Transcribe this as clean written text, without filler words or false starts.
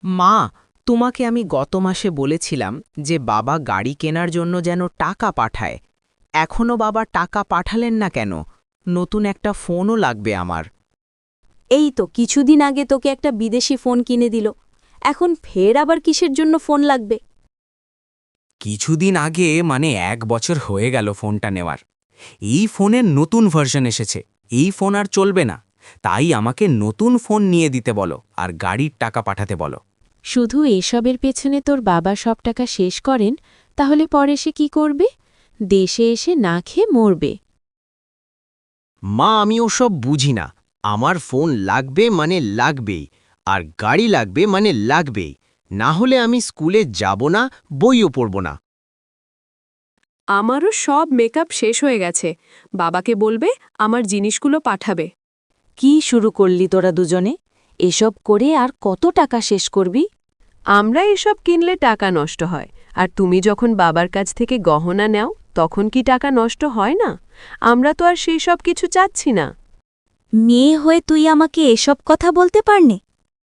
মা, তোমাকে আমি গত মাসে বলেছিলাম যে বাবা গাড়ি কেনার জন্য যেন টাকা পাঠায়। এখনো বাবা টাকা পাঠালেন না কেন? নতুন একটা ফোনও লাগবে আমার। এই তো কিছুদিন আগে তোকে একটা বিদেশি ফোন কিনে দিল, এখন ফের আবার কিসের জন্য ফোন লাগবে? কিছুদিন আগে মানে 1 বছর হয়ে গেল ফোনটা নেওয়ার। এই ফোনের নতুন ভার্সন এসেছে, এই ফোন আর চলবে না। তাই আমাকে নতুন ফোন নিয়ে দিতে বলো আর গাড়ির টাকা পাঠাতে বলো। শুধু এসবের পেছনে তোর বাবা সব টাকা শেষ করেন, তাহলে পরে সে কি করবে? দেশে এসে না খেয়ে মরবে। মা, আমি ওসব বুঝি না। আমার ফোন লাগবে মানে লাগবেই, আর গাড়ি লাগবে মানে লাগবেই। না হলে আমি স্কুলে যাব না, বইও পড়ব না। আমারও সব মেকআপ শেষ হয়ে গেছে। বাবাকে বলবে আমার জিনিসগুলো পাঠাবে। কি শুরু করলি তোরা দুজনে? এসব করে আর কত টাকা শেষ করবি? আমরা এসব কিনলে টাকা নষ্ট হয়, আর তুমি যখন বাবার কাছ থেকে গহনা নেও তখন কি টাকা নষ্ট হয় না? আমরা তো আর সেই সব কিছু চাচ্ছি না। মেয়ে হয়ে তুই আমাকে এসব কথা বলতে পারনে?